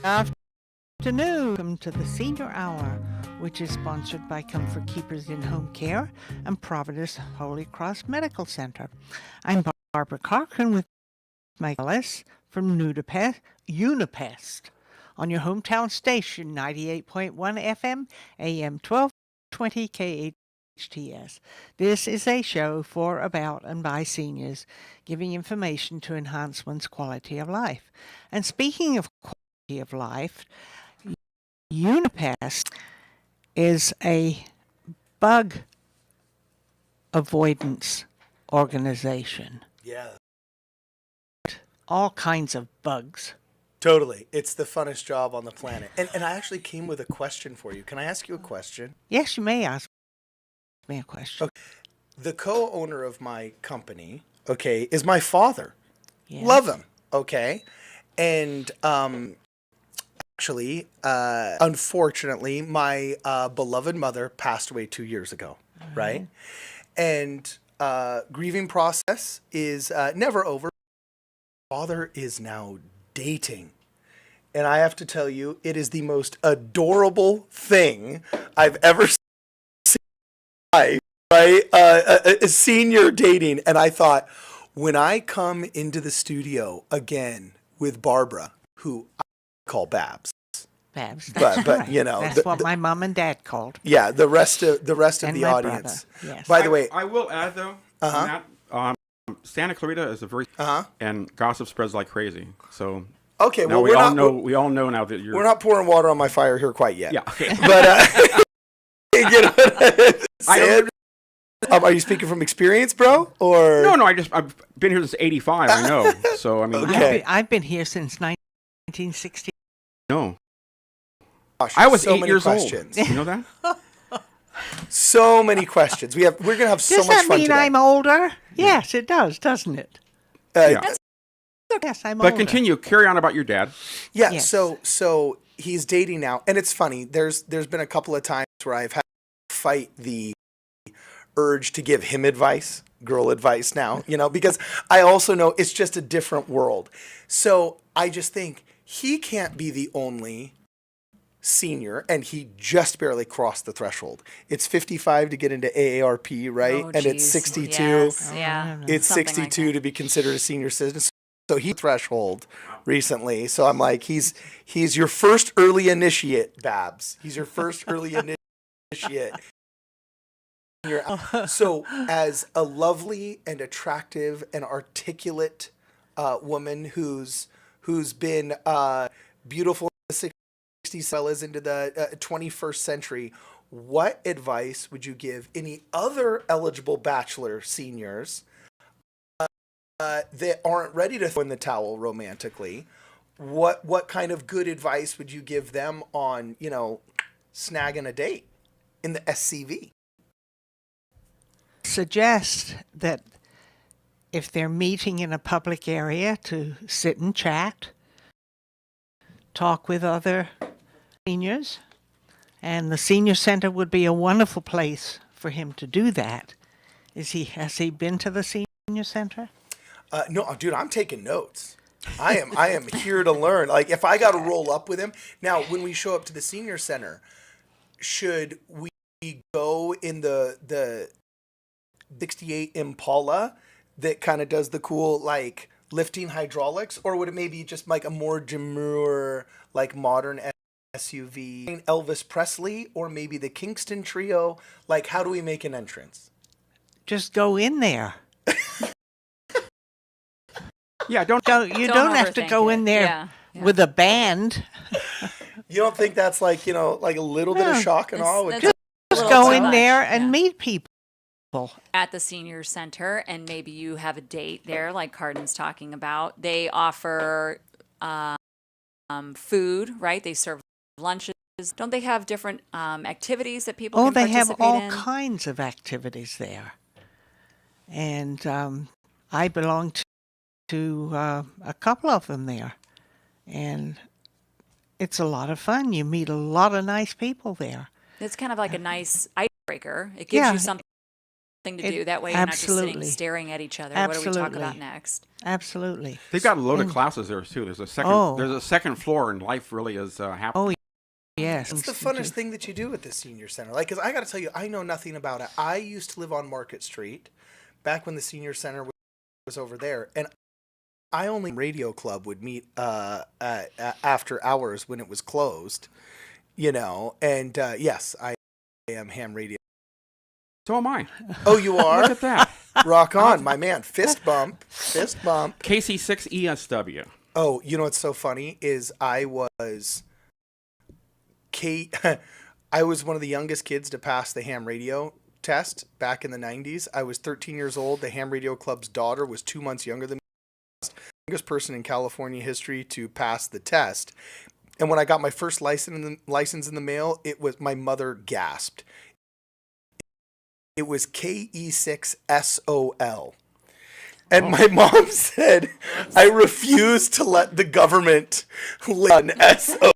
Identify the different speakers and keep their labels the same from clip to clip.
Speaker 1: Afternoon. Welcome to the Senior Hour, which is sponsored by Comfort Keepers in Home Care and Providence Holy Cross Medical Center. I'm Barbara Cochran with Cardon Ellis from Unipest on your hometown station, 98.1 FM, AM 1220 KHTS. This is a show for, about, and by seniors, giving information to enhance one's quality of life. And speaking of quality of life, Unipest is a bug avoidance organization.
Speaker 2: Yeah,
Speaker 1: All kinds of bugs.
Speaker 2: totally. It's the funnest job on the planet. And I actually came with a question for you. Can I ask you a question?
Speaker 1: Yes, you may ask me a question.
Speaker 2: Okay. The co-owner of my company, okay, is my father.
Speaker 1: Yes.
Speaker 2: Love him, okay? And actually, unfortunately, my beloved mother passed away 2 years ago, right? And grieving process is never over. Father is now dating. And I have to tell you, it is the most adorable thing I've ever seen in my life, right? A senior dating. And I thought, when I come into the studio again with Barbara, who I call Babs.
Speaker 1: Babs.
Speaker 2: But
Speaker 1: Right.
Speaker 2: you know,
Speaker 1: That's what my mom and dad called.
Speaker 2: yeah, the rest of
Speaker 1: And
Speaker 2: the
Speaker 1: my
Speaker 2: audience.
Speaker 1: brother, yes.
Speaker 2: By the way,
Speaker 3: I will add though, on that, Santa Clarita is a very and gossip spreads like crazy. So
Speaker 2: okay,
Speaker 3: now
Speaker 2: well
Speaker 3: we all know now that you're.
Speaker 2: we're not pouring water on my fire here quite yet.
Speaker 3: Yeah. Okay.
Speaker 2: But you know,
Speaker 3: I don't-
Speaker 2: are you speaking from experience, bro? Or
Speaker 3: No, I've been here since '85. I know. So I mean,
Speaker 2: Okay.
Speaker 1: I've been here since 1960.
Speaker 3: no,
Speaker 2: Gosh,
Speaker 3: I was
Speaker 2: so
Speaker 3: 8
Speaker 2: many
Speaker 3: years
Speaker 2: questions.
Speaker 3: old. You know that?
Speaker 2: So many questions. We're gonna have so
Speaker 1: Does
Speaker 2: much
Speaker 1: that
Speaker 2: fun
Speaker 1: mean
Speaker 2: today.
Speaker 1: I'm older? Yes, it does, doesn't it?
Speaker 3: Yeah.
Speaker 1: Yes, I'm
Speaker 3: But
Speaker 1: older.
Speaker 3: continue. Carry on about your dad.
Speaker 2: Yeah,
Speaker 1: Yes.
Speaker 2: so he's dating now, and it's funny. There's been a couple of times where I've had to fight the urge to give him advice, girl advice now, you know, because I also know it's just a different world. So I just think he can't be the only senior, and he just barely crossed the threshold. It's 55 to get into AARP, right?
Speaker 4: Oh,
Speaker 2: and it's
Speaker 4: geez.
Speaker 2: 62.
Speaker 4: Yes, yeah.
Speaker 2: It's
Speaker 4: Something like
Speaker 2: 62
Speaker 4: that.
Speaker 2: to be considered a senior citizen. So he threshold recently. So I'm like, he's your first early initiate, Babs. He's your first early initiate. So as a lovely and attractive and articulate woman who's been beautiful in the 60s as well as into the 21st century, what advice would you give any other eligible bachelor seniors that aren't ready to throw in the towel romantically? What kind of good advice would you give them on, you know, snagging a date in the SCV?
Speaker 1: Suggest that if they're meeting in a public area to sit and chat, talk with other seniors, and the senior center would be a wonderful place for him to do that. Has he been to the senior center?
Speaker 2: No, dude, I'm taking notes. I am here to learn. Like, if I got to roll up with him now, when we show up to the senior center, should we go in the 68 Impala that kind of does the cool like lifting hydraulics, or would it maybe just like a more demure like modern SUV, Elvis Presley, or maybe the Kingston Trio? Like, how do we make an entrance?
Speaker 1: Just go in there.
Speaker 3: Yeah. Don't.
Speaker 1: You don't have to
Speaker 4: overthink
Speaker 1: go
Speaker 4: it.
Speaker 1: in there
Speaker 4: Yeah, yeah.
Speaker 1: with a band.
Speaker 2: You don't think that's like, you know, like a little bit of
Speaker 1: No.
Speaker 2: shock and awe?
Speaker 4: That's
Speaker 2: Would-
Speaker 4: a
Speaker 1: Just
Speaker 4: little
Speaker 1: go
Speaker 4: too
Speaker 1: in
Speaker 4: much,
Speaker 1: there and
Speaker 4: yeah.
Speaker 1: meet people.
Speaker 4: At the senior center, and maybe you have a date there, like Cardon's talking about. They offer food, right? They serve lunches. Don't they have different activities that people
Speaker 1: Oh,
Speaker 4: can
Speaker 1: they have
Speaker 4: participate
Speaker 1: all
Speaker 4: in?
Speaker 1: kinds of activities there. And I belong to a couple of them there. And it's a lot of fun. You meet a lot of nice people there.
Speaker 4: It's kind of like a nice icebreaker. It gives
Speaker 1: Yeah.
Speaker 4: you something to do. That way you're not just sitting
Speaker 1: Absolutely.
Speaker 4: staring at each other. What do we talk
Speaker 1: Absolutely.
Speaker 4: about next?
Speaker 1: Absolutely.
Speaker 3: They've got a load of classes there too. There's a second floor, and life really is happening.
Speaker 1: Oh, yes.
Speaker 2: What's the funnest thing that you do at the senior center? Like, because I got to tell you, I know nothing about it. I used to live on Market Street back when the senior center was over there, and I only radio club would meet after hours when it was closed, you know. And yes, I am ham radio.
Speaker 3: So am I.
Speaker 2: Oh, you are?
Speaker 3: Look at that.
Speaker 2: Rock on, my man. Fist bump. Fist bump.
Speaker 3: KC6ESW.
Speaker 2: Oh, you know what's so funny is I was one of the youngest kids to pass the ham radio test back in the 90s. I was 13 years old. The ham radio club's daughter was 2 months younger than me. The youngest person in California history to pass the test. And when I got my first license in the mail, it was, my mother gasped. It was KE6SOL. And my mom said, I refuse to let the government live on SO.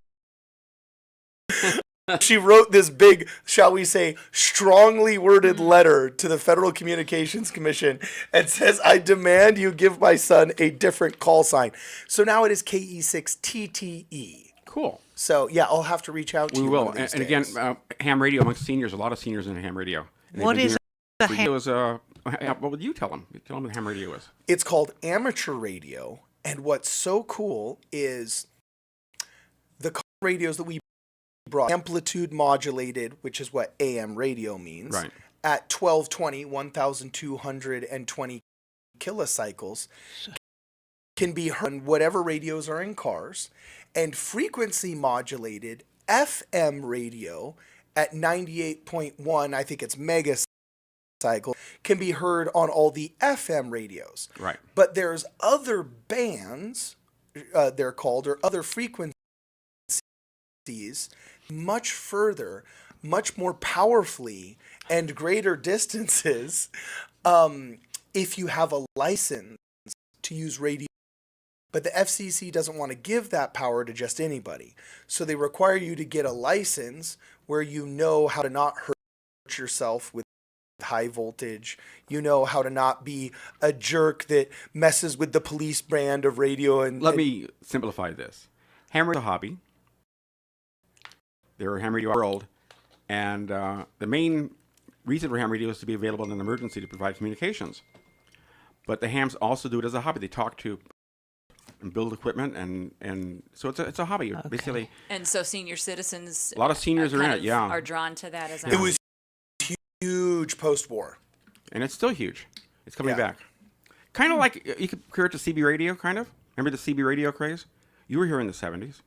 Speaker 2: She wrote this big, shall we say, strongly worded letter to the Federal Communications Commission and says, I demand you give my son a different call sign. So now it is KE6TTE.
Speaker 3: Cool.
Speaker 2: So, yeah, I'll have to reach out to
Speaker 3: We
Speaker 2: you.
Speaker 3: will.
Speaker 2: One of these
Speaker 3: And again,
Speaker 2: days.
Speaker 3: ham radio amongst seniors, a lot of seniors in ham radio. And
Speaker 1: What
Speaker 3: they've been
Speaker 1: is
Speaker 3: doing
Speaker 1: a
Speaker 3: it
Speaker 1: ham?
Speaker 3: was, what would you tell them? Tell them what ham radio is.
Speaker 2: It's called amateur radio. And what's so cool is the radios that we brought amplitude modulated, which is what AM radio means,
Speaker 3: Right.
Speaker 2: at 1220, 1220 kilocycles, can be heard on whatever radios are in cars, and frequency modulated FM radio at 98.1, I think it's megacycle, can be heard on all the FM radios.
Speaker 3: Right.
Speaker 2: But there's other bands, they're called, or other frequencies, much further, much more powerfully, and greater distances, if you have a license to use radio. But the FCC doesn't want to give that power to just anybody. So they require you to get a license where you know how to not hurt yourself with high voltage. You know how to not be a jerk that messes with the police brand of radio.
Speaker 3: Let me simplify this. Ham radio is a hobby. They're a ham radio world. And the main reason for ham radio is to be available in an emergency to provide communications. But the hams also do it as a hobby. They talk to and build equipment, and so it's a hobby, basically.
Speaker 4: And so senior citizens,
Speaker 3: A lot of seniors are in it, yeah.
Speaker 4: are drawn to that as
Speaker 2: It was huge post-war.
Speaker 3: And it's still huge. It's coming
Speaker 2: Yeah.
Speaker 3: back. Kind of like, you could compare it to CB radio, kind of. Remember the CB radio craze? You were here in the 70s.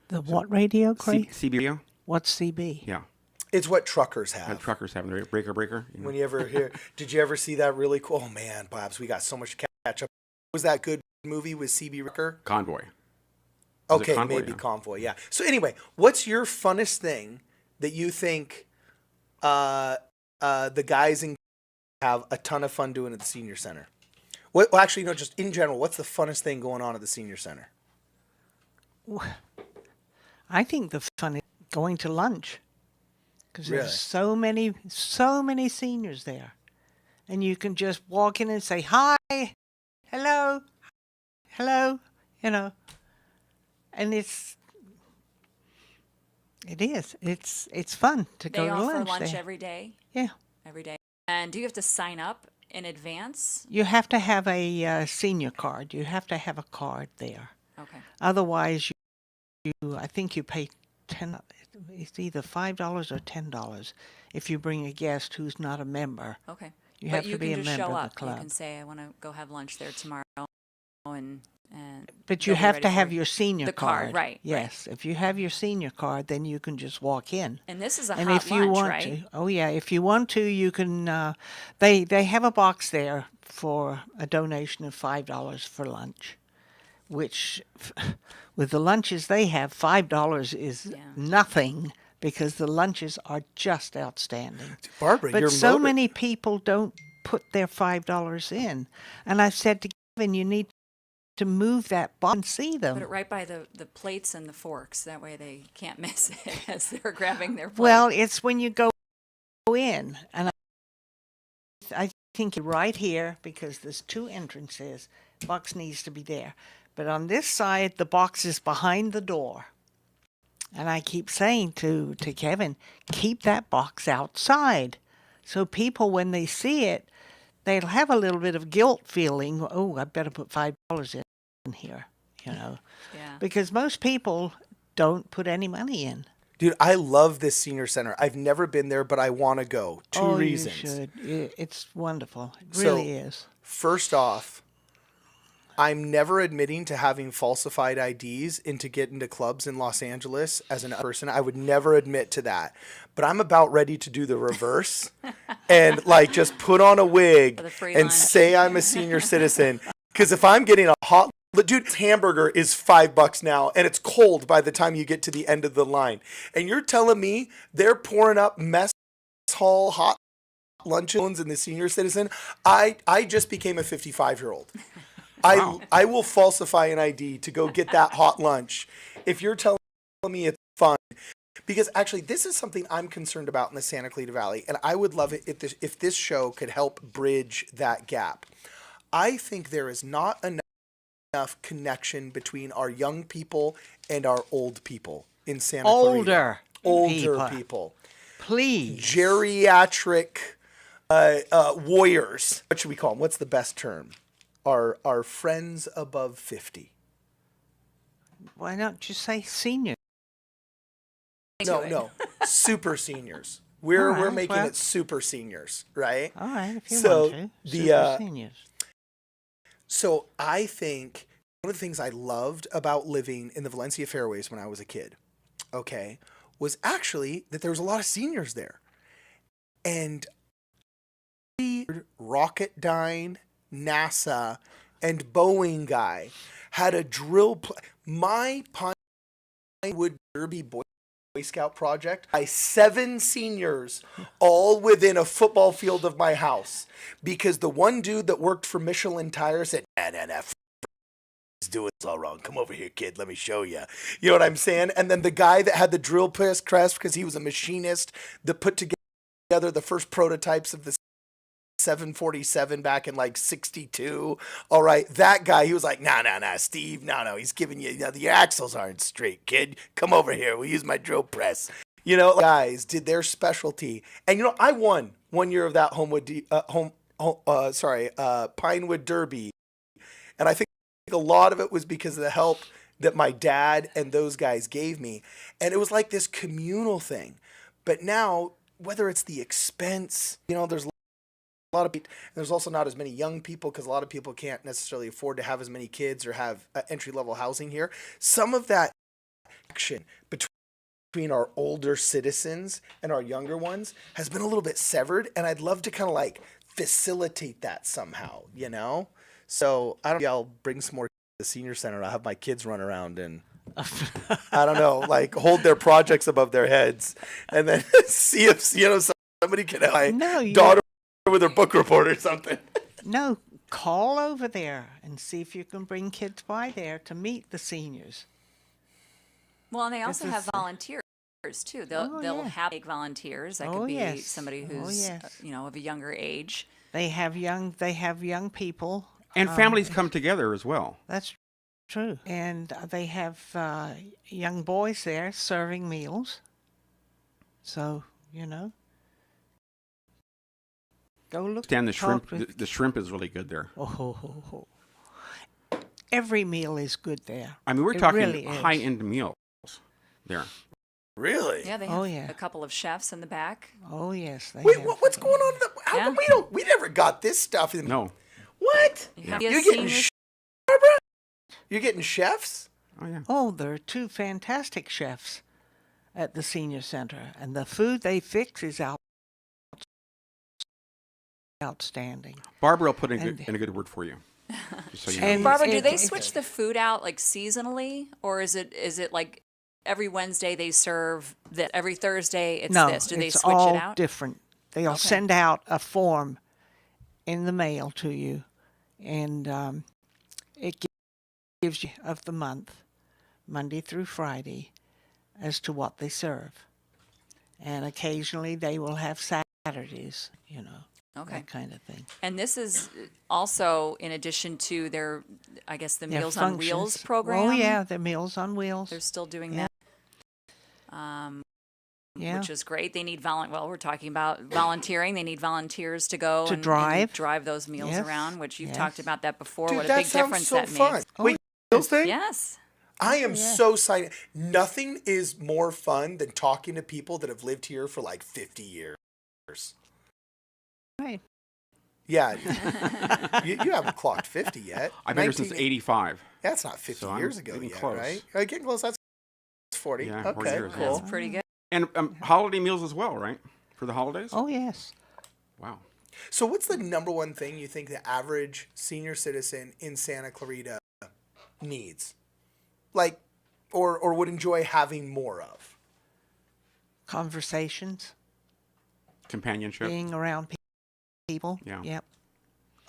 Speaker 1: The what radio, Craig?
Speaker 3: CB radio?
Speaker 1: What's CB?
Speaker 3: Yeah.
Speaker 2: It's what truckers have.
Speaker 3: Had truckers having the breaker. You know.
Speaker 2: When you ever hear, did you ever see that really cool? Oh man, Bobs, we got so much to catch up. Was that good movie with CB Ricker?
Speaker 3: Convoy. Was it
Speaker 2: Okay,
Speaker 3: Convoy?
Speaker 2: maybe
Speaker 3: Yeah.
Speaker 2: Convoy, yeah. So anyway, what's your funnest thing that you think the guys in have a ton of fun doing at the senior center? Well, actually, no, just in general, what's the funnest thing going on at the senior center?
Speaker 1: I think the fun is going to lunch. Because
Speaker 2: Really?
Speaker 1: there's so many seniors there. And you can just walk in and say, hi, hello, you know. And it's fun to
Speaker 4: They
Speaker 1: go to
Speaker 4: offer
Speaker 1: lunch
Speaker 4: lunch
Speaker 1: there.
Speaker 4: every day.
Speaker 1: Yeah.
Speaker 4: Every day. And do you have to sign up in advance?
Speaker 1: You have to have a senior card. You have to have a card there.
Speaker 4: Okay.
Speaker 1: Otherwise, I think you pay it's either $5 or $10 if you bring a guest who's not a member.
Speaker 4: Okay.
Speaker 1: You
Speaker 4: But
Speaker 1: have
Speaker 4: you
Speaker 1: to be
Speaker 4: can
Speaker 1: a
Speaker 4: just
Speaker 1: member
Speaker 4: show
Speaker 1: of
Speaker 4: up.
Speaker 1: the club.
Speaker 4: You can say, I want to go have lunch there tomorrow, and
Speaker 1: But you
Speaker 4: they'll be
Speaker 1: have
Speaker 4: ready
Speaker 1: to
Speaker 4: for
Speaker 1: have
Speaker 4: you.
Speaker 1: your senior
Speaker 4: The
Speaker 1: card.
Speaker 4: card, right,
Speaker 1: Yes. If you have your senior card, then you can just walk in.
Speaker 4: And this is a
Speaker 1: And
Speaker 4: hot
Speaker 1: if you
Speaker 4: lunch,
Speaker 1: want
Speaker 4: right?
Speaker 1: to, oh yeah, if you want to, you can. They have a box there for a donation of $5 for lunch, which, with the lunches they have, $5 is
Speaker 4: Yeah.
Speaker 1: nothing because the lunches are just outstanding.
Speaker 2: Barbara,
Speaker 1: But
Speaker 2: you're
Speaker 1: so many people don't put their $5 in, and I've said to Kevin, you need to move that box and see them.
Speaker 4: Put it right by the plates and the forks. That way they can't miss it as they're grabbing their plate.
Speaker 1: Well, it's when you go in, and I think right here, because there's two entrances, box needs to be there. But on this side, the box is behind the door. And I keep saying to Kevin, keep that box outside. So people, when they see it, they'll have a little bit of guilt feeling, oh, I better put $5 in here,
Speaker 4: Yeah.
Speaker 1: Because most people don't put any money in.
Speaker 2: Dude, I love this senior center. I've never been there, but I want to go. Two reasons.
Speaker 1: You should. It's wonderful. It
Speaker 2: So,
Speaker 1: really is.
Speaker 2: First off, I'm never admitting to having falsified IDs to get into clubs in Los Angeles as a person. I would never admit to that. But I'm about ready to do the reverse and like just put on a wig and
Speaker 4: lunch.
Speaker 2: say I'm a senior citizen. Because if I'm getting a hot, dude's hamburger is $5 now, and it's cold by the time you get to the end of the line. And you're telling me they're pouring up mess hall hot lunches in the senior citizen? I just became a 55-year-old.
Speaker 3: Wow.
Speaker 2: I will falsify an ID to go get that hot lunch if you're telling me it's fun. Because actually, this is something I'm concerned about in the Santa Clarita Valley, and I would love it if this show could help bridge that gap. I think there is not enough connection between our young people and our old people in Santa Clarita. Older people.
Speaker 1: Please.
Speaker 2: Geriatric warriors. What should we call them? What's the best term? Our friends above 50.
Speaker 1: Why not just say senior?
Speaker 2: No. Super seniors. We're
Speaker 1: All right,
Speaker 2: making
Speaker 1: well.
Speaker 2: it super seniors, right?
Speaker 1: All right, if you
Speaker 2: So,
Speaker 1: want to.
Speaker 2: the,
Speaker 1: Super seniors.
Speaker 2: So I think one of the things I loved about living in the Valencia Fairways when I was a kid, okay, was actually that there was a lot of seniors there. And Rocketdyne, NASA, and Boeing guy had a my Pinewood Derby Boy Scout project by 7 seniors all within a football field of my house, because the one dude that worked for Michelin Tire said, nah, he's doing this all wrong. Come over here, kid. Let me show you. You know what I'm saying? And then the guy that had the drill press because he was a machinist that put together the first prototypes of the 747 back in like 62. All right, that guy, he was like, nah, Steve, no, he's giving you, your axles aren't straight, kid. Come over here. We'll use my drill press. Guys did their specialty. And I won 1 year of that Pinewood Derby. And I think a lot of it was because of the help that my dad and those guys gave me. And it was like this communal thing. But now, whether it's the expense, there's a lot of people, and there's also not as many young people because a lot of people can't necessarily afford to have as many kids or have entry-level housing here. Some of that action between our older citizens and our younger ones has been a little bit severed, and I'd love to kind of like facilitate that somehow, So I don't know, I'll bring some more to the senior center. I'll have my kids run around and I don't know, like hold their projects above their heads and then see if somebody can help my daughter with her book report or something.
Speaker 1: No, call over there and see if you can bring kids by there to meet the seniors.
Speaker 4: Well, and they also have volunteers too. They'll have big volunteers. That could be somebody who's of a younger age.
Speaker 1: They have young people.
Speaker 3: And families come together as well.
Speaker 1: That's true. And they have young boys there serving meals. So, go look.
Speaker 3: Stan, the shrimp. The shrimp is really good there.
Speaker 1: Oh. Every meal is good there.
Speaker 3: I mean, we're talking high-end meals there.
Speaker 2: Really?
Speaker 4: Yeah, they have a couple of chefs in the back.
Speaker 1: Oh yes.
Speaker 2: Wait, what's going on? How come we never got this stuff in?
Speaker 3: No.
Speaker 2: What?
Speaker 4: Yeah.
Speaker 2: You're getting Barbara? You're getting chefs?
Speaker 3: Oh yeah.
Speaker 1: Oh, there are 2 fantastic chefs at the senior center, and the food they fix is outstanding.
Speaker 3: Barbara will put in a good word for you. Just so you know.
Speaker 1: And-
Speaker 4: Barbara, do they switch the food out like seasonally, or is it like every Wednesday they serve that, every Thursday it's this? Do they
Speaker 1: it's
Speaker 4: switch
Speaker 1: all
Speaker 4: it out?
Speaker 1: different. They'll send out a form in the mail to you, and it gives you of the month, Monday through Friday, as to what they serve. And occasionally they will have Saturdays,
Speaker 4: Okay.
Speaker 1: that kind of thing.
Speaker 4: And this is also in addition to their, I guess, the
Speaker 1: Their
Speaker 4: Meals on Wheels
Speaker 1: functions.
Speaker 4: program.
Speaker 1: Oh, yeah, the Meals on Wheels.
Speaker 4: They're still doing
Speaker 1: Yeah.
Speaker 4: that.
Speaker 1: Yeah.
Speaker 4: Which is great. They need well, we're talking about volunteering. They need volunteers to go
Speaker 1: To
Speaker 4: and
Speaker 1: drive.
Speaker 4: those meals
Speaker 1: Yes.
Speaker 4: around, which you've
Speaker 1: Yes.
Speaker 4: talked about that before.
Speaker 2: Dude,
Speaker 4: what a
Speaker 2: that
Speaker 4: big
Speaker 2: sounds
Speaker 4: difference
Speaker 2: so
Speaker 4: that
Speaker 2: fun.
Speaker 4: makes.
Speaker 1: Oh,
Speaker 2: Wait, Meals thing?
Speaker 4: Yes.
Speaker 2: I am
Speaker 1: yeah.
Speaker 2: so excited. Nothing is more fun than talking to people that have lived here for like 50 years.
Speaker 1: Right.
Speaker 2: Yeah. you haven't clocked 50 yet.
Speaker 3: I've been here since 85.
Speaker 2: That's not 50
Speaker 3: So I'm
Speaker 2: years ago
Speaker 3: getting
Speaker 2: yet,
Speaker 3: close.
Speaker 2: right? Getting close. That's 40.
Speaker 3: Yeah, 40
Speaker 2: okay,
Speaker 3: years,
Speaker 2: cool.
Speaker 4: That's pretty good.
Speaker 3: And holiday meals as well, right? For the holidays?
Speaker 1: Oh, yes.
Speaker 3: Wow.
Speaker 2: So what's the number one thing you think the average senior citizen in Santa Clarita needs? Like, or would enjoy having more of?
Speaker 1: Conversations,
Speaker 3: Companionship.
Speaker 1: being around people.
Speaker 3: Yeah.
Speaker 1: Yep.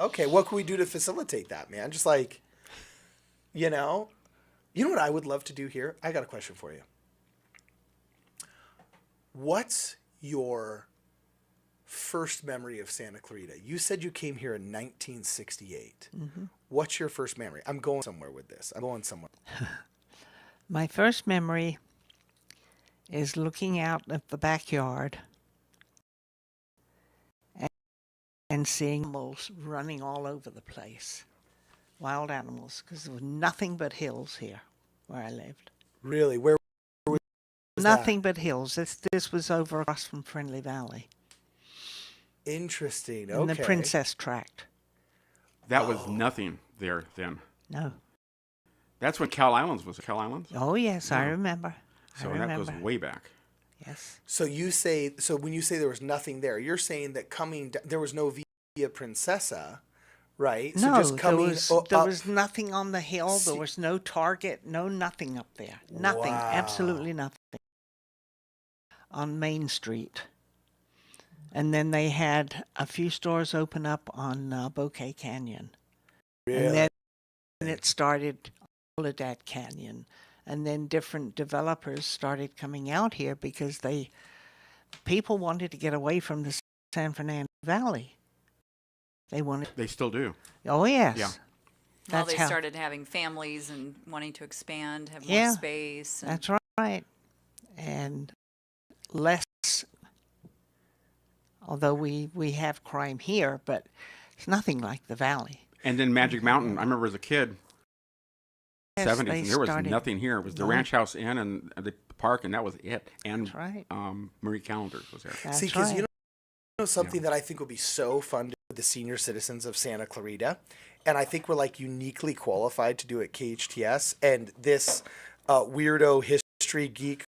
Speaker 2: Okay, what can we do to facilitate that, man? Just like, you know what I would love to do here? I got a question for you. What's your first memory of Santa Clarita? You said you came here in 1968. Mm-hmm. What's your first memory? I'm going somewhere with this. I'm going somewhere.
Speaker 1: My first memory is looking out at the backyard and seeing animals running all over the place. Wild animals, because there was nothing but hills here where I lived.
Speaker 2: Really? Where was
Speaker 1: Nothing but hills. This was over across from Friendly Valley.
Speaker 2: Interesting.
Speaker 1: In
Speaker 2: Okay.
Speaker 1: the Princess Tract.
Speaker 3: That was nothing there then.
Speaker 1: No.
Speaker 3: That's when Cal Islands was. Cal Islands?
Speaker 1: Oh, yes, I
Speaker 3: Yeah.
Speaker 1: remember.
Speaker 3: So
Speaker 1: I
Speaker 3: that
Speaker 1: remember.
Speaker 3: goes way back.
Speaker 1: Yes.
Speaker 2: So when you say there was nothing there, you're saying that there was no Via Princesa, right? So
Speaker 1: No,
Speaker 2: just coming
Speaker 1: there was nothing on the hill.
Speaker 2: See-
Speaker 1: There was no Target, no nothing up there. Nothing,
Speaker 2: Wow.
Speaker 1: absolutely nothing. On Main Street. And then they had a few stores open up on Bouquet Canyon.
Speaker 2: Really?
Speaker 1: And then it started Soledad Canyon. And then different developers started coming out here because people wanted to get away from the San Fernando Valley.
Speaker 3: They still do.
Speaker 1: Oh, yes.
Speaker 3: Yeah.
Speaker 4: Well,
Speaker 1: That's
Speaker 4: they
Speaker 1: how,
Speaker 4: started having families and wanting to expand, have
Speaker 1: Yeah.
Speaker 4: more space. And
Speaker 1: That's right. And less, although we have crime here, but it's nothing like the valley.
Speaker 3: And then Magic Mountain. I remember as a kid,
Speaker 1: Yes,
Speaker 3: 70s,
Speaker 1: they
Speaker 3: and there was
Speaker 1: started-
Speaker 3: nothing here. It was the
Speaker 1: No.
Speaker 3: Ranch House Inn and the park, and that was it. And
Speaker 1: That's right.
Speaker 3: Marie Callender's was there.
Speaker 1: That's
Speaker 2: See, because
Speaker 1: right.
Speaker 2: you know something that I think would be so fun to the senior citizens of Santa Clarita, and I think we're like uniquely qualified to do at KHTS, and this weirdo history geek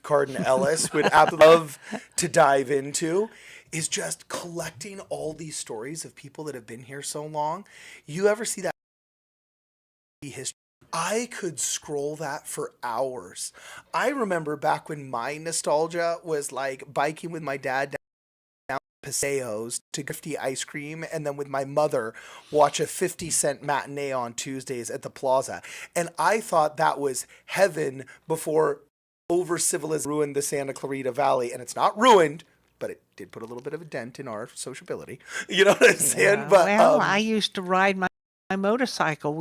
Speaker 2: Cardon Ellis would absolutely love to dive into, is just collecting all these stories of people that have been here so long. You ever see that history? I could scroll that for hours. I remember back when my nostalgia was like biking with my dad down Paseos to get 50 ice cream, and then with my mother watch a 50-cent matinee on Tuesdays at the plaza. And I thought that was heaven before over-civilization ruined the Santa Clarita Valley. And it's not ruined, but it did put a little bit of a dent in our sociability. You know what I'm saying?
Speaker 1: Yeah,
Speaker 2: But
Speaker 1: well, I used to ride my motorcycle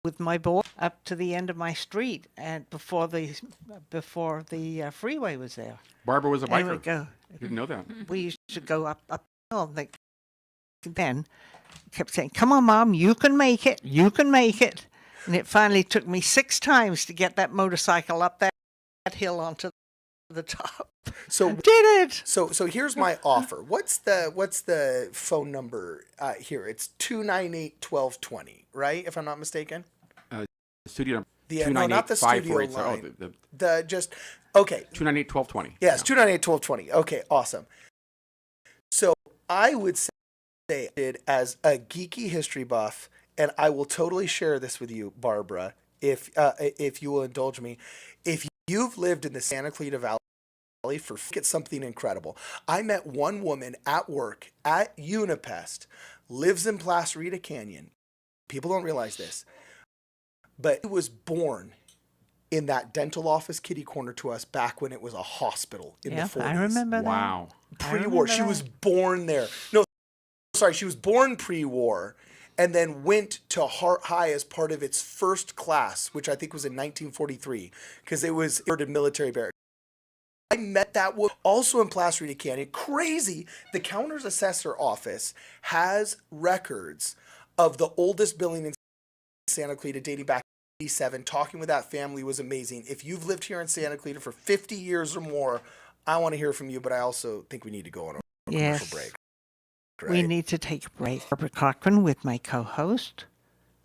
Speaker 1: with my boy up to the end of my street, and before the freeway was there.
Speaker 3: Barbara was a
Speaker 1: And we
Speaker 3: biker.
Speaker 1: go.
Speaker 3: Didn't know that.
Speaker 1: We used to go up hill. And Ben kept saying, "Come on, Mom, you can make it. You can make it." And it finally took me 6 times to get that motorcycle up that hill onto the top.
Speaker 2: So
Speaker 1: I did it.
Speaker 2: So here's my offer. What's the phone number here? It's 298-1220, right? If I'm not mistaken.
Speaker 3: Studio number
Speaker 2: No, not the studio
Speaker 3: 298-548.
Speaker 2: line.
Speaker 3: Oh, the
Speaker 2: The just okay.
Speaker 3: 298-1220.
Speaker 2: Yes, 298-1220. Okay, awesome. So I would say it as a geeky history buff, and I will totally share this with you, Barbara, if you will indulge me. If you've lived in the Santa Clarita Valley for it's something incredible. I met one woman at work at Unipest, lives in Placerita Canyon. People don't realize this, but she was born in that dental office kitty corner to us back when it was a hospital in the 40s.
Speaker 1: I remember that.
Speaker 3: Wow.
Speaker 2: Pre-war. She was born there. No, sorry, she was born pre-war and then went to Hart High as part of its first class, which I think was in 1943, because it was military barracks. I met that woman also in Placerita Canyon. Crazy. The counter's assessor office has records of the oldest building in Santa Clarita dating back to 1987. Talking with that family was amazing. If you've lived here in Santa Clarita for 50 years or more, I want to hear from you, but I also think we need to go on a commercial break. Right?
Speaker 1: We need to take a break. Barbara Cochran with my co-host,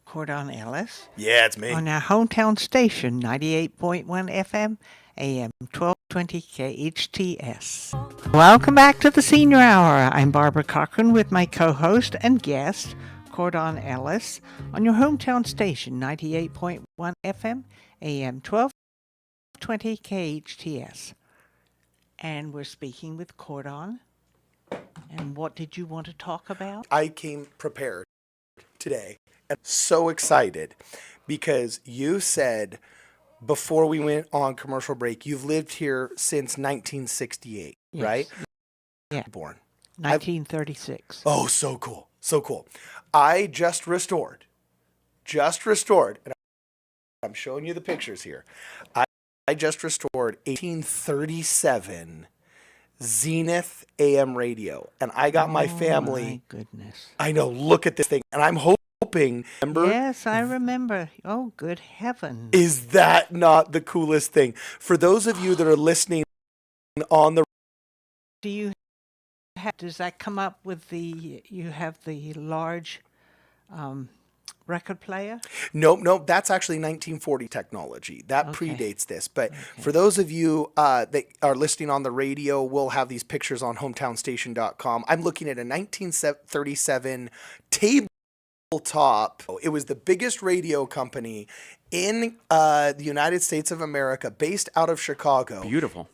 Speaker 1: Cardon Ellis.
Speaker 2: Yeah, it's me.
Speaker 1: On our hometown station, 98.1 FM, AM 1220 KHTS. Welcome back to the Senior Hour. I'm Barbara Cochran with my co-host and guest, Cardon Ellis, on your hometown station, 98.1 FM, AM 1220 KHTS. And we're speaking with Cardon. And what did you want to talk about?
Speaker 2: I came prepared today and so excited because you said before we went on commercial break, you've lived here since 1968,
Speaker 1: Yes.
Speaker 2: right?
Speaker 1: Yeah.
Speaker 2: Born.
Speaker 1: 1936.
Speaker 2: Oh, so cool. So cool. I just restored, and I'm showing you the pictures here. I just restored 1837 Zenith AM radio, and I got my family.
Speaker 1: My goodness.
Speaker 2: I know, look at this thing, and I'm hoping, remember?
Speaker 1: Yes, I remember. Oh, good heavens.
Speaker 2: Is that not the coolest thing? For those of you that are listening on the...
Speaker 1: Do you have, does that come up with you have the large record player?
Speaker 2: Nope, that's actually 1940 technology. That predates this. But for those of you that are listening on the radio, we'll have these pictures on hometownstation.com. I'm looking at a 1937 tabletop. It was the biggest radio company in the United States of America, based out of Chicago.
Speaker 3: Beautiful.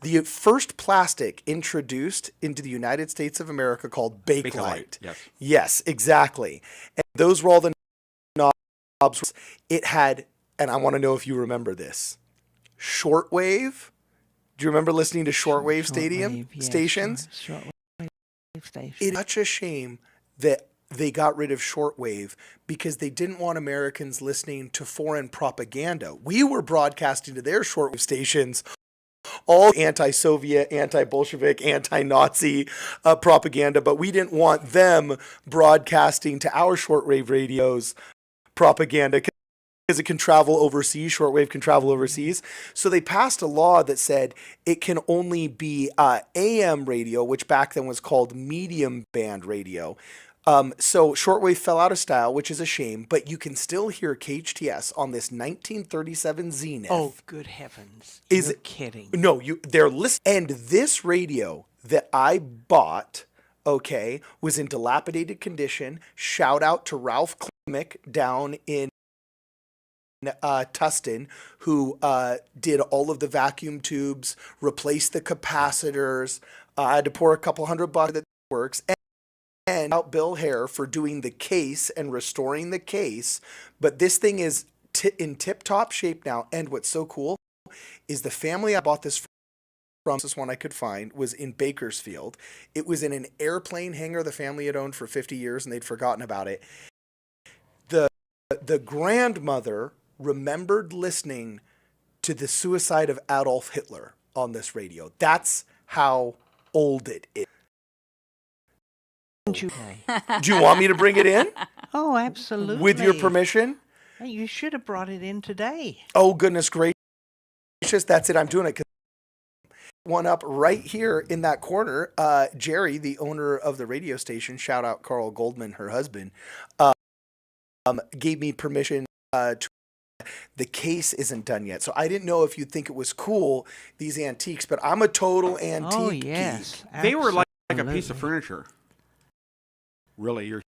Speaker 2: The first plastic introduced into the United States of America called Bakelite.
Speaker 3: Yes.
Speaker 2: Yes, exactly. And those were all the knobs. It had, and I want to know if you remember this, shortwave. Do you remember listening to shortwave stations?
Speaker 1: Shortwave stations.
Speaker 2: It's such a shame that they got rid of shortwave because they didn't want Americans listening to foreign propaganda. We were broadcasting to their shortwave stations all anti-Soviet, anti-Bolshevik, anti-Nazi propaganda, but we didn't want them broadcasting to our shortwave radios propaganda because it can travel overseas. Shortwave can travel overseas. So they passed a law that said it can only be AM radio, which back then was called medium band radio. So shortwave fell out of style, which is a shame, but you can still hear KHTS on this 1937 Zenith.
Speaker 1: Oh, good heavens.
Speaker 2: You're
Speaker 1: kidding.
Speaker 2: No, they're listening. And this radio that I bought, was in dilapidated condition. Shout out to Ralph Klimek down in Tustin, who did all of the vacuum tubes, replaced the capacitors. I had to pour a couple $100 that works. And out Bill Hare for doing the case and restoring the case. But this thing is in tip-top shape now. And what's so cool is the family I bought this from, this one I could find, was in Bakersfield. It was in an airplane hangar the family had owned for 50 years, and they'd forgotten about it. The grandmother remembered listening to the suicide of Adolf Hitler on this radio. That's how old it is. Do you want me to bring it in?
Speaker 1: Oh, absolutely.
Speaker 2: With your permission?
Speaker 1: You should have brought it in today.
Speaker 2: Oh, goodness gracious. That's it. I'm doing it. One up right here in that corner. Jerry, the owner of the radio station, shout out Carl Goldman, her husband, gave me permission to. The case isn't done yet. So I didn't know if you'd think it was cool, these antiques, but I'm a total antique.
Speaker 1: Oh, yes.
Speaker 2: geek.
Speaker 3: They were like a piece of furniture. Really, your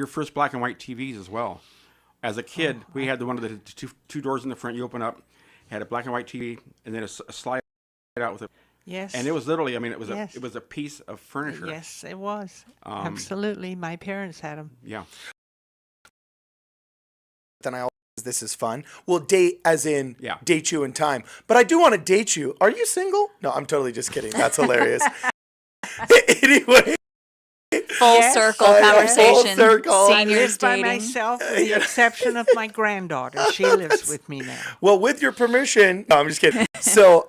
Speaker 3: first black and white TVs as well. As a kid, we had the one with the two doors in the front. You open up, had a black and white TV, and then a slide out with it.
Speaker 1: Yes.
Speaker 3: And it was literally, it was a piece of furniture.
Speaker 1: Yes, it was. Absolutely, my parents had them.
Speaker 3: Yeah.
Speaker 2: Then I always, this is fun. Well, date as in
Speaker 3: date
Speaker 2: you in time. But I do want to date you. Are you single? No, I'm totally just kidding. That's hilarious. Anyway.
Speaker 4: Full circle conversation.
Speaker 2: Full circle.
Speaker 1: I
Speaker 4: Seniors
Speaker 1: live by
Speaker 4: dating.
Speaker 1: myself, with the exception of my granddaughter. She lives with me now.
Speaker 2: Well, with your permission. No, I'm just kidding. So,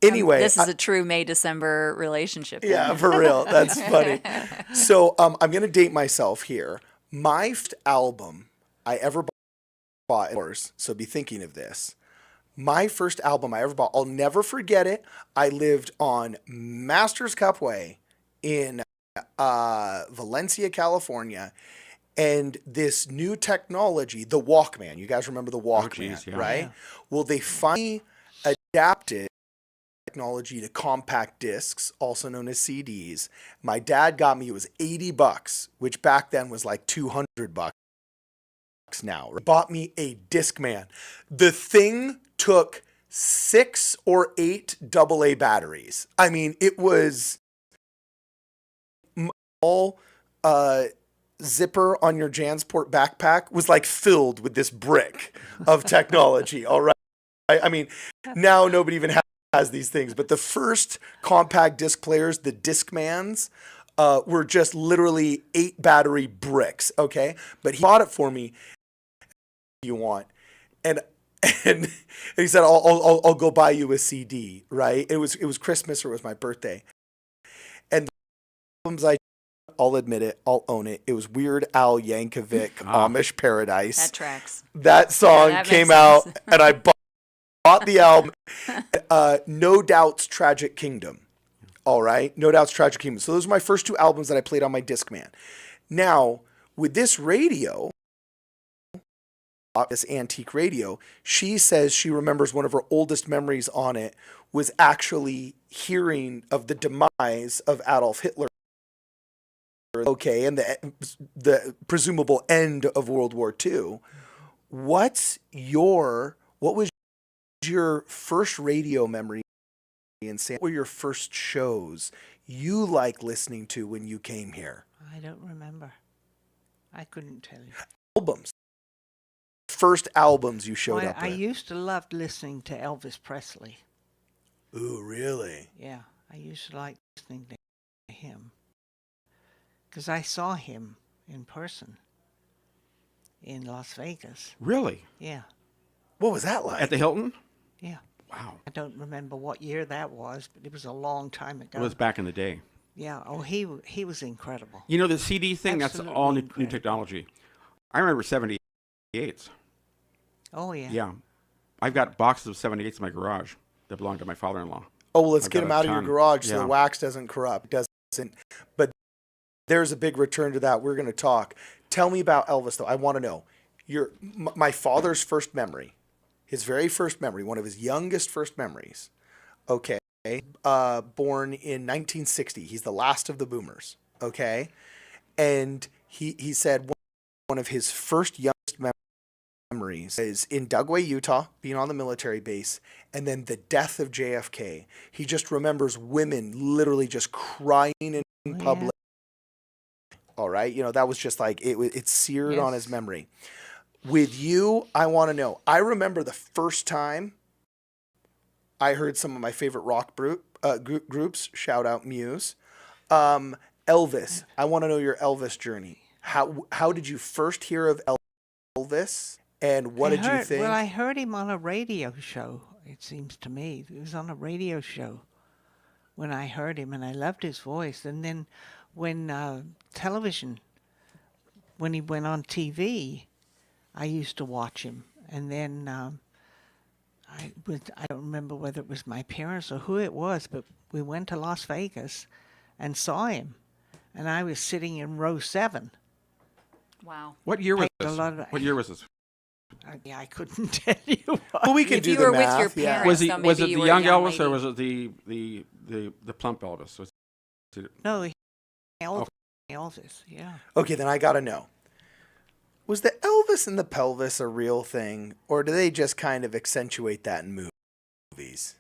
Speaker 2: anyway.
Speaker 4: This is a true May-December relationship.
Speaker 2: Yeah, for real. That's funny. So, I'm going to date myself here. My first album I ever bought, so be thinking of this. My first album I ever bought, I'll never forget it. I lived on Masters Cup Way in Valencia, California. And this new technology, the Walkman, you guys remember the Walkman, right? Yeah. Well, they finally adapted technology to compact discs, also known as CDs. My dad got me, it was $80, which back then was like $200 now. Bought me a Discman. The thing took 6 or 8 AA batteries. I mean, it was all zipper on your JanSport backpack was like filled with this brick of technology. All right. I mean, now nobody even has these things, but the first compact disc players, the Discmans, were just literally 8 battery bricks. Okay. But he bought it for me. You want, and he said, I'll go buy you a CD. Right. It was Christmas or it was my birthday. And the albums I'll admit it. I'll own it. It was Weird Al Yankovic, Amish Paradise.
Speaker 4: That tracks.
Speaker 2: That song came out, and I bought the album. No Doubt's Tragic Kingdom. All right? No Doubt's Tragic Kingdom. So those were my first 2 albums that I played on my Discman. Now, with this radio, this antique radio, she says she remembers one of her oldest memories on it was actually hearing of the demise of Adolf Hitler. Okay, and the presumable end of World War II. What was your first radio memory and what were your first shows you like listening to when you came here?
Speaker 1: I don't remember. I couldn't tell you.
Speaker 2: Albums. First albums you showed up with.
Speaker 1: I used to love listening to Elvis Presley.
Speaker 2: Ooh, really?
Speaker 1: Yeah, I used to like listening to him. Because I saw him in person in Las Vegas.
Speaker 3: Really?
Speaker 1: Yeah.
Speaker 2: What was that like?
Speaker 3: At the Hilton?
Speaker 1: Yeah.
Speaker 3: Wow.
Speaker 1: I don't remember what year that was, but it was a long time ago.
Speaker 3: It was back in the day.
Speaker 1: Yeah. Oh, he was incredible.
Speaker 3: You know, the CD thing,
Speaker 1: Absolutely
Speaker 3: that's all new
Speaker 1: incredible.
Speaker 3: technology. I remember 78s.
Speaker 1: Oh, yeah.
Speaker 3: Yeah. I've got boxes of 78s in my garage that belong to my father-in-law.
Speaker 2: Oh, well, let's
Speaker 3: I've
Speaker 2: get
Speaker 3: got
Speaker 2: them
Speaker 3: a
Speaker 2: out of your
Speaker 3: ton.
Speaker 2: garage so
Speaker 3: Yeah.
Speaker 2: the wax doesn't corrupt. Doesn't. But there's a big return to that. We're going to talk. Tell me about Elvis, though. I want to know. My father's first memory, his very first memory, one of his youngest first memories. Okay. Born in 1960. He's the last of the boomers. Okay. And he said one of his first youngest memories is in Dugway, Utah, being on the military base, and then the death of JFK. He just remembers women literally just crying in public. All right. You know, that was just like, it's seared on his memory. With you, I want to know. I remember the first time I heard some of my favorite rock groups, shout out Muse. Elvis, I want to know your Elvis journey. How did you first hear of Elvis, and what did you think?
Speaker 1: Well, I heard him on a radio show, it seems to me. It was on a radio show when I heard him, and I loved his voice. And then when television, when he went on TV, I used to watch him. And then I don't remember whether it was my parents or who it was, but we went to Las Vegas and saw him. And I was sitting in row 7.
Speaker 4: Wow.
Speaker 3: What year was this? What year was this?
Speaker 1: I couldn't tell you.
Speaker 2: Well, we can
Speaker 4: If
Speaker 2: do
Speaker 4: you
Speaker 2: the
Speaker 4: were
Speaker 2: math.
Speaker 4: with your
Speaker 2: Yeah.
Speaker 4: parents,
Speaker 3: Was it the young Elvis
Speaker 4: lady.
Speaker 3: or was it the plump Elvis? Was it,
Speaker 1: No, Elvis, yeah.
Speaker 2: Okay, then I got to know. Was the Elvis in the pelvis a real thing, or do they just kind of accentuate that in movies?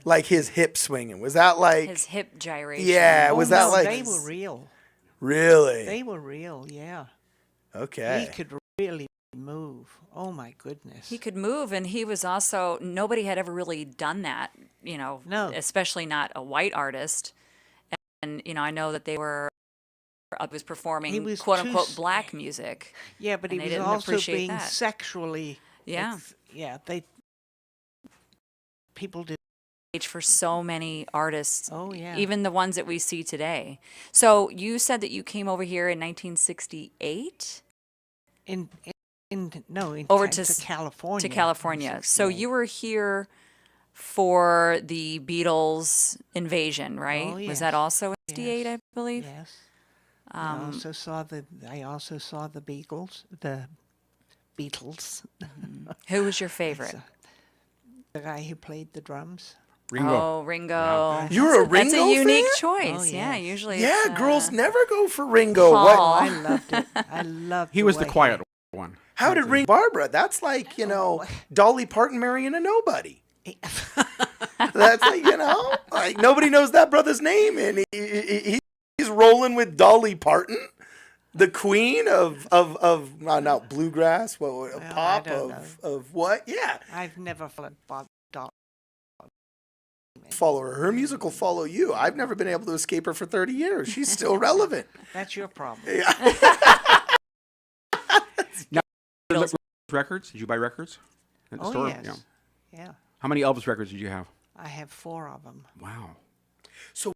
Speaker 2: Like his hip swinging. Was that like...
Speaker 4: His hip gyration.
Speaker 2: Yeah, was that
Speaker 1: no,
Speaker 2: like...
Speaker 1: They were real.
Speaker 2: Really?
Speaker 1: They were real, yeah.
Speaker 2: Okay.
Speaker 1: He could really move. Oh, my goodness.
Speaker 4: He could move, and he was also, nobody had ever really done that, you know,
Speaker 1: No.
Speaker 4: especially not a white artist. I know that they were was performing
Speaker 1: was
Speaker 4: quote unquote black music.
Speaker 1: Yeah, but
Speaker 4: and
Speaker 1: he
Speaker 4: they
Speaker 1: was
Speaker 4: didn't
Speaker 1: also
Speaker 4: appreciate
Speaker 1: being
Speaker 4: that.
Speaker 1: sexually.
Speaker 4: Yeah.
Speaker 1: People did.
Speaker 4: For so many artists.
Speaker 1: Oh, yeah.
Speaker 4: Even the ones that we see today. So you said that you came over here in 1968?
Speaker 1: Over to California.
Speaker 4: To California. So you were here for the Beatles invasion, right?
Speaker 1: Oh, yes.
Speaker 4: Was that also in 68, I believe?
Speaker 1: Yes. I also saw the Beatles. The Beatles.
Speaker 4: Who was your favorite?
Speaker 1: The guy who played the drums.
Speaker 3: Ringo.
Speaker 4: Oh, Ringo.
Speaker 3: Yeah.
Speaker 2: You're a Ringo
Speaker 4: That's a unique
Speaker 2: fan?
Speaker 4: choice.
Speaker 1: Oh,
Speaker 4: Yeah,
Speaker 1: yes.
Speaker 4: usually
Speaker 2: Yeah,
Speaker 4: it's,
Speaker 2: girls never go for Ringo.
Speaker 4: Paul.
Speaker 2: What?
Speaker 1: I loved it. I loved.
Speaker 3: He was the quiet one.
Speaker 2: How did Ringo? Barbara? That's like Dolly Parton marrying a nobody. That's like like nobody knows that brother's name, and he's rolling with Dolly Parton, the queen of not bluegrass, pop of what? Yeah,
Speaker 1: I've never followed Bob Dolly.
Speaker 2: Follow her. Her music will follow you. I've never been able to escape her for 30 years. She's still relevant.
Speaker 1: That's your problem.
Speaker 2: Yeah.
Speaker 3: Now, records? Did you buy records at the store?
Speaker 1: Yes. Yeah.
Speaker 3: How many Elvis records did you have?
Speaker 1: I have 4 of them.
Speaker 3: Wow.
Speaker 2: So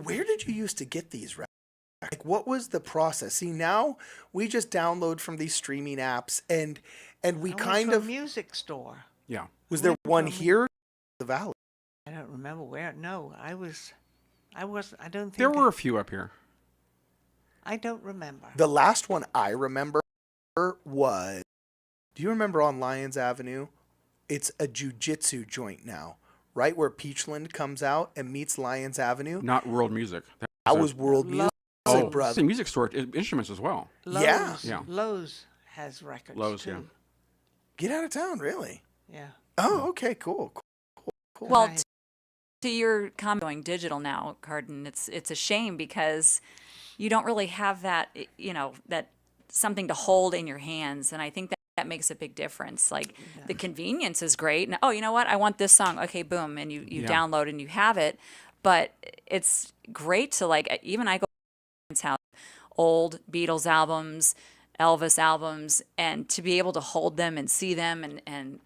Speaker 2: where did you used to get these records? Like, what was the process? See, now we just download from these streaming apps, and we kind of
Speaker 1: a music store.
Speaker 3: Yeah.
Speaker 2: Was there one here in the Valley?
Speaker 1: I don't remember where. No, I don't think
Speaker 3: There were a few up here.
Speaker 1: I don't remember.
Speaker 2: The last one I remember was, do you remember on Lyons Avenue? It's a jiu-jitsu joint now, right where Peachland comes out and meets Lyons Avenue.
Speaker 3: Not World Music.
Speaker 2: That was World Music,
Speaker 3: Oh,
Speaker 2: brother.
Speaker 3: it's a music store, instruments as well.
Speaker 1: Lowe's,
Speaker 3: Yeah.
Speaker 1: Lowe's has records
Speaker 3: Lowe's,
Speaker 1: too.
Speaker 3: yeah.
Speaker 2: Get out of town, really?
Speaker 1: Yeah.
Speaker 2: Oh, okay, cool.
Speaker 4: Well, to your comment going digital now, Cardon, it's a shame because you don't really have that, that something to hold in your hands, and I think that makes a big difference. Like the convenience is great. And, oh, you know what? I want this song. Okay, boom, and you download and you have it. But it's great to even I go to my parents' house, old Beatles albums, Elvis albums, and to be able to hold them and see them and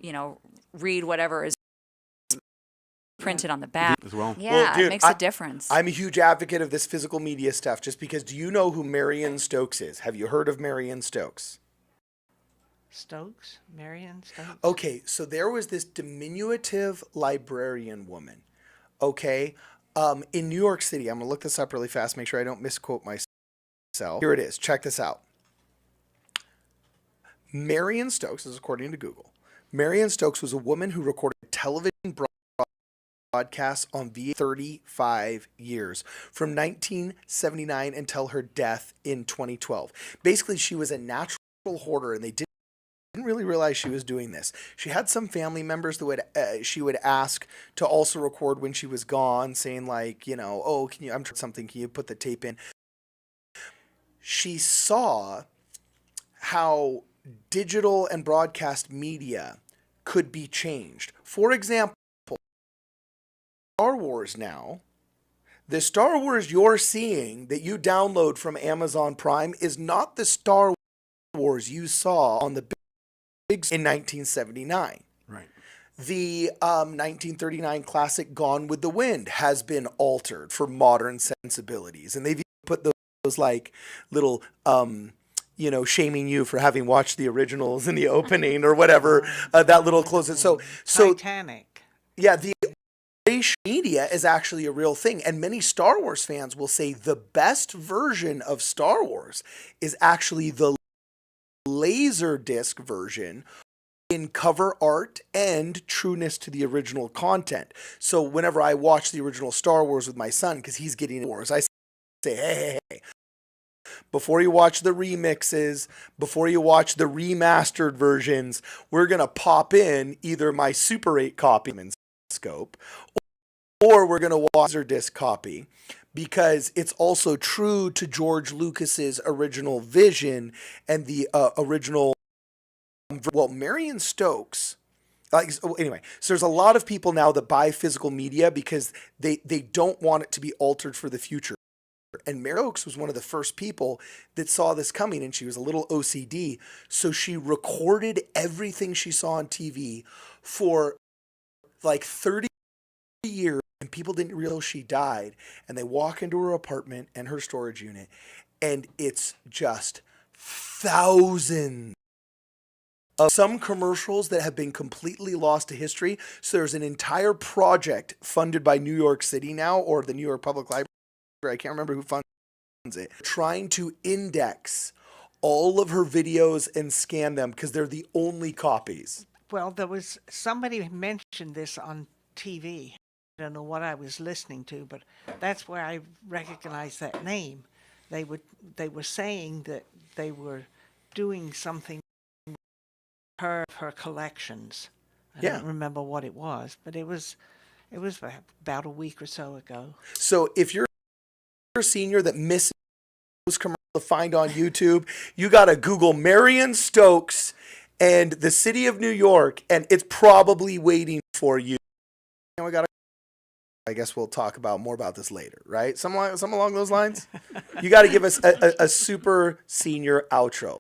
Speaker 4: read whatever is printed on the back
Speaker 3: as well.
Speaker 4: Yeah,
Speaker 2: Well, dude,
Speaker 4: it makes a difference.
Speaker 2: I'm a huge advocate of this physical media stuff just because, do you know who Marion Stokes is? Have you heard of Marion Stokes?
Speaker 1: Marion Stokes.
Speaker 2: Okay, so there was this diminutive librarian woman, okay, in New York City. I'm going to look this up really fast, make sure I don't misquote myself. Here it is. Check this out. Marion Stokes, this is according to Google. Marion Stokes was a woman who recorded television broadcasts on VH 35 years, from 1979 until her death in 2012. Basically, she was a natural hoarder, and they didn't really realize she was doing this. She had some family members that she would ask to also record when she was gone, saying oh, can you put the tape in? She saw how digital and broadcast media could be changed. For example, Star Wars now, the Star Wars you're seeing that you download from Amazon Prime is not the Star Wars you saw on the big in 1979.
Speaker 3: Right.
Speaker 2: The 1939 classic Gone with the Wind has been altered for modern sensibilities, and they've even put those little shaming you for having watched the originals in the opening or whatever, that little close. So
Speaker 1: Titanic.
Speaker 2: Yeah, the media is actually a real thing, and many Star Wars fans will say the best version of Star Wars is actually the Laserdisc version in cover art and trueness to the original content. So whenever I watch the original Star Wars with my son, because he's getting Wars, I say, hey, before you watch the remixes, before you watch the remastered versions, we're going to pop in either my Super 8 copy in scope, or we're going to watch their disc copy, because it's also true to George Lucas's original vision and the original. Well, Marion Stokes. Anyway, so there's a lot of people now that buy physical media because they don't want it to be altered for the future. And Mary Oakes was one of the first people that saw this coming, and she was a little OCD. So she recorded everything she saw on TV for like 30 years, and people didn't realize she died. And they walk into her apartment and her storage unit, and it's just thousands of some commercials that have been completely lost to history. So there's an entire project funded by New York City now, or the New York Public Library. I can't remember who funds it, trying to index all of her videos and scan them because they're the only copies.
Speaker 1: Well, there was somebody mentioned this on TV. I don't know what I was listening to, but that's where I recognized that name. They were saying that they were doing something with her collections. I don't remember what it was, but it was about a week or so ago.
Speaker 2: So if you're a senior that misses those commercials to find on YouTube, you got to Google Marion Stokes and the city of New York, and it's probably waiting for you. And I guess we'll talk more about this later, right? Some along those lines. You got to give us a super senior outro.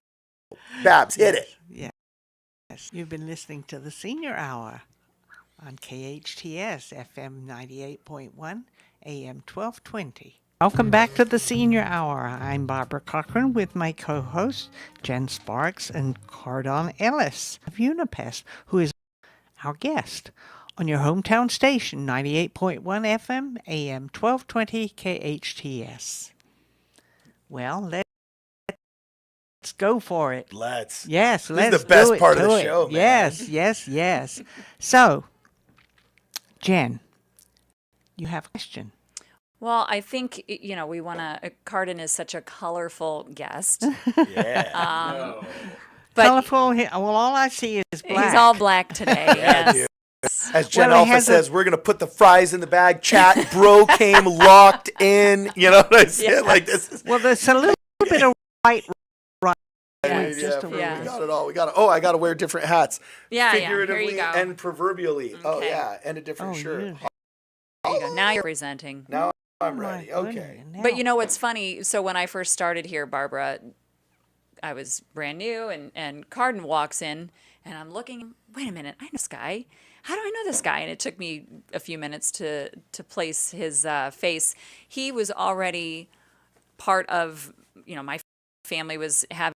Speaker 2: Babs, hit it.
Speaker 1: Yes. You've been listening to the Senior Hour on KHTS FM 98.1 AM 1220. Welcome back to the Senior Hour. I'm Barbara Cochran with my co-hosts Jen Sparks and Cardon Ellis of Unipest, who is our guest on your hometown station, 98.1 FM, AM 1220 KHTS. Well, let's go for it.
Speaker 2: Let's.
Speaker 1: Yes,
Speaker 2: this
Speaker 1: let's
Speaker 2: is the best
Speaker 1: do
Speaker 2: part of
Speaker 1: do
Speaker 2: the
Speaker 1: it.
Speaker 2: show, man.
Speaker 1: Yes. So, Jen, you have a question.
Speaker 4: Well, I think, we want to, Cardon is such a colorful guest.
Speaker 2: Yeah.
Speaker 4: But
Speaker 1: Colorful. Well, all I see is black.
Speaker 4: he's all black today.
Speaker 2: Yeah,
Speaker 4: Yes.
Speaker 2: dude. As Jen
Speaker 1: Well,
Speaker 2: Alpha says, we're going to put the fries in the bag. Chat, bro came locked in. You know what I'm saying?
Speaker 4: Yes.
Speaker 2: Like this is.
Speaker 1: Well, there's a little bit of white.
Speaker 4: Yes.
Speaker 1: Just a little
Speaker 4: Yeah.
Speaker 2: We
Speaker 1: bit.
Speaker 2: got it all. I got to wear different hats.
Speaker 4: Yeah, here
Speaker 2: Figuratively
Speaker 4: you go.
Speaker 2: and proverbially. Oh,
Speaker 4: Okay.
Speaker 2: yeah. And a different shirt.
Speaker 1: Yeah.
Speaker 4: There you go. Now you're presenting.
Speaker 2: Now I'm
Speaker 1: My
Speaker 2: ready. Okay.
Speaker 1: goodness.
Speaker 4: But you know what's funny? So when I first started here, Barbara, I was brand new, and Cardon walks in, and I'm looking, wait a minute, I know this guy. How do I know this guy? And it took me a few minutes to place his face. He was already part of, my family was having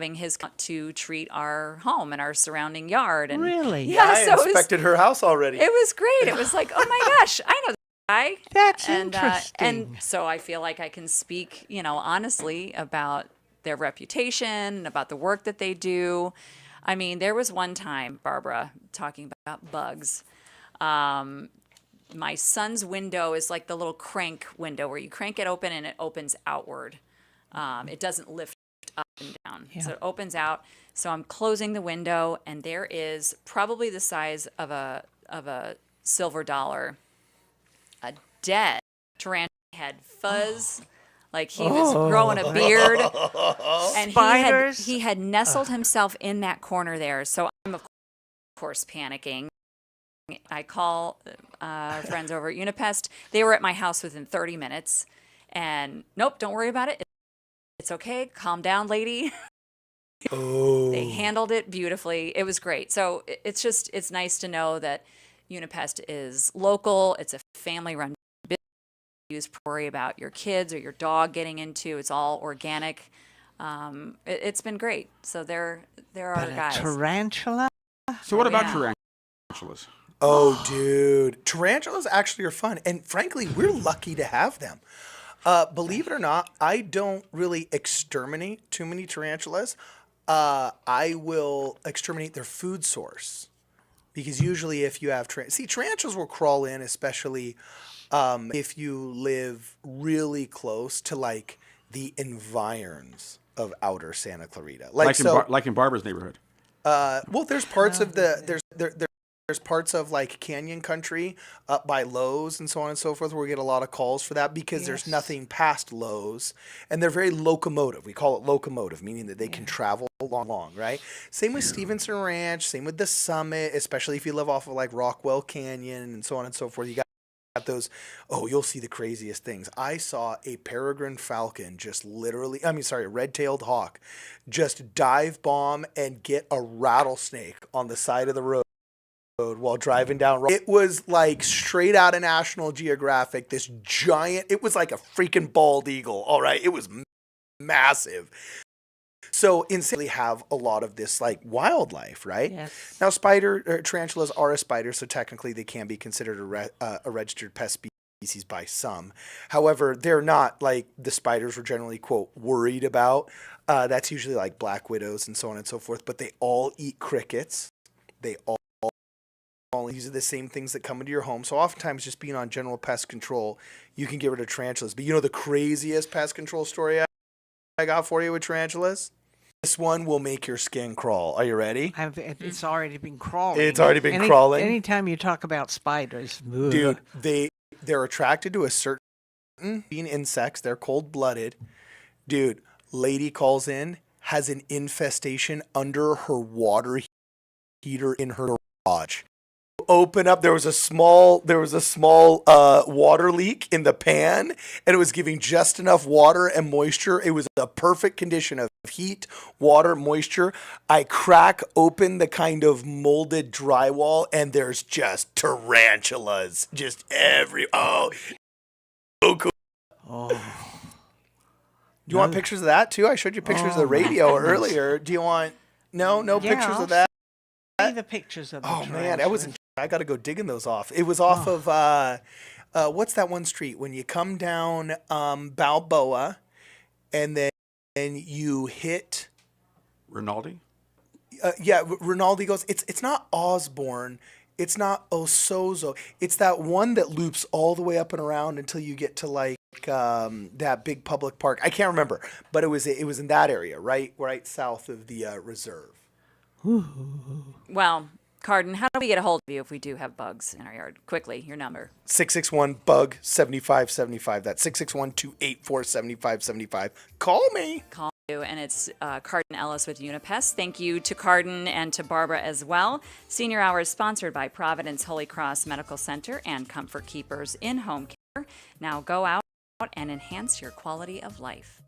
Speaker 4: his to treat our home and our surrounding yard. And
Speaker 1: Really?
Speaker 4: Yeah,
Speaker 2: I
Speaker 4: so
Speaker 2: inspected her house already.
Speaker 4: it was great. It was like, oh my gosh, I know this guy.
Speaker 1: That's
Speaker 4: And
Speaker 1: interesting.
Speaker 4: so I feel like I can speak, honestly about their reputation, about the work that they do. I mean, there was one time, Barbara, talking about bugs. My son's window is like the little crank window where you crank it open and it opens outward. It doesn't lift up and down. So it opens out. So I'm closing the window, and there is probably the size of a silver dollar, a dead tarantula head fuzz. Like he was growing a beard, and
Speaker 1: Spiders.
Speaker 4: he had nestled himself in that corner there. So I'm of course panicking. I call our friends over at Unipest. They were at my house within 30 minutes, and nope, don't worry about it. It's okay. Calm down, lady.
Speaker 2: Oh.
Speaker 4: They handled it beautifully. It was great. So it's nice to know that Unipest is local. It's a family-run business. You worry about your kids or your dog getting into. It's all organic. It's been great. So they're our
Speaker 1: But a
Speaker 4: guys.
Speaker 1: tarantula?
Speaker 3: So what about
Speaker 4: Yeah.
Speaker 3: tarantulas?
Speaker 2: Oh, dude. Tarantulas actually are fun. And frankly, we're lucky to have them. Believe it or not, I don't really exterminate too many tarantulas. I will exterminate their food source. Because usually if you have... tarantulas will crawl in, especially if you live really close to, like, the environs of outer Santa Clarita.
Speaker 3: Like in Barbara's neighborhood.
Speaker 2: Well, there's parts of there's parts of like Canyon Country up by Lowe's and so on and so forth where we get a lot of calls for that because there's nothing past Lowe's, and they're very locomotive. We call it locomotive, meaning that they can travel long, right? Same with Stevenson Ranch, same with the Summit, especially if you live off of like Rockwell Canyon and so on and so forth. You got those, oh, you'll see the craziest things. I saw a peregrine falcon a red-tailed hawk just dive bomb and get a rattlesnake on the side of the road while driving down. It was like straight out of National Geographic, this giant, it was like a freaking bald eagle, all right? It was massive. So insanely have a lot of this like wildlife, right?
Speaker 1: Yes.
Speaker 2: Now, tarantulas are a spider, so technically they can be considered a registered pest species by some. However, they're not like the spiders we're generally, quote, worried about. That's usually like black widows and so on and so forth, but they all eat crickets. They all these are the same things that come into your home. So oftentimes just being on general pest control, you can get rid of tarantulas. But you know the craziest pest control story I got for you with tarantulas? This one will make your skin crawl. Are you ready?
Speaker 1: It's already been crawling.
Speaker 2: It's already been crawling.
Speaker 1: Anytime you talk about spiders,
Speaker 2: Dude, they're attracted to a certain being insects. They're cold-blooded. Dude, lady calls in, has an infestation under her water heater in her garage. Open up, there was a small water leak in the pan, and it was giving just enough water and moisture. It was a perfect condition of heat, water, moisture. I crack open the kind of molded drywall, and there's just tarantulas just so cool.
Speaker 1: Oh.
Speaker 2: Do you want pictures of that too? I showed you pictures of the radio earlier. Do you want no pictures
Speaker 1: I'll
Speaker 2: of that?
Speaker 1: See the pictures of the
Speaker 2: Man, I got to go digging those off. It was off of what's that one street when you come down Balboa, and then you hit
Speaker 3: Rinaldi?
Speaker 2: Rinaldi goes. It's not Osborne. It's not Osozo. It's that one that loops all the way up and around until you get to like that big public park. I can't remember, but it was in that area, right south of the reserve.
Speaker 4: Well, Cardon, how do we get a hold of you if we do have bugs in our yard? Quickly, your number.
Speaker 2: 661-BUG-7575. That's 661-284-7575. Call me.
Speaker 4: Call you, and it's Cardon Ellis with Unipest. Thank you to Cardon and to Barbara as well. Senior Hour is sponsored by Providence Holy Cross Medical Center and Comfort Keepers in Home Care. Now go out and enhance your quality of life.